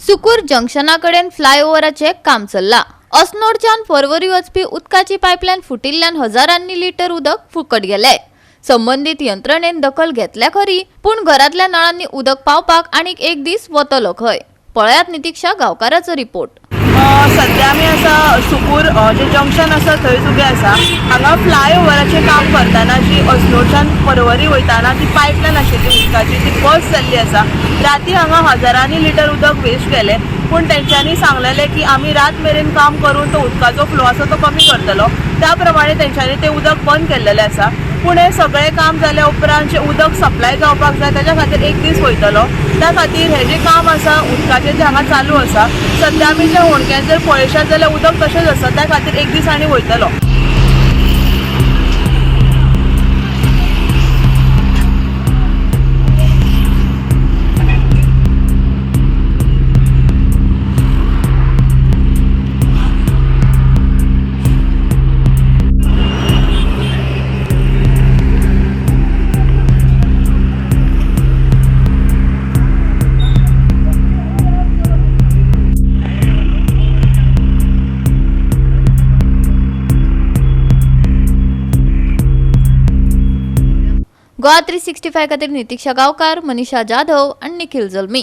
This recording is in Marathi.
सुकूर जंक्शनाकडेन फ्लायओव्हराचे काम चल्ला। अस्नोडच्यान पर्वरी वचपी उदकाची पायपलायन फुटिल्ल्यान हजारांनी लिटर उदक फुकट गेले। संबंधित यंत्रणेन दखल घेतल्या खरी, पण घरातल्या नळांनी उदक पावपाक आनीक एक दीस वतलो खंय। पळयात नितीक्षा गांवकाराचो रिपोर्ट। सध्या आमी आसा सुकूर जे जंक्शन आसा थंय उबे आसा। हांगा फ्लायओव्हराचें काम करताना जी अस्नोडच्यान पर्वरी वयताना ती पायपलायन आशिल्ली उदकाची ती बस जाल्ली आसा। राती हांगा हजारांनी लिटर उदक वेस्ट केले, पूण तेंच्यांनी सांगलेलें की आमी रात मेरेन काम करून तो उदकाचो फ्लो आसा तो कमी करतलो। त्या प्रमाणे तेंच्यांनी तें उदक बंद केल्लेलें आसा। पूण हे सगळें काम जाल्या उपरांत जे उदक सप्लाय जावपाक जाय ताच्या खातीर एक दीस वयतलो। त्या खातीर हे जे काम आसा उदकाचें जें हांगा चालू आसा, सध्या आमी जे होणक्यान जर पळयशात जाल्यार उदक तशेंच आसा, त्या खातीर एक दीस आनी वयतलो। गोवा 365 खातीर नितीक्षा गांवकार, मनीषा जाधव आणि निखिल जल्मी।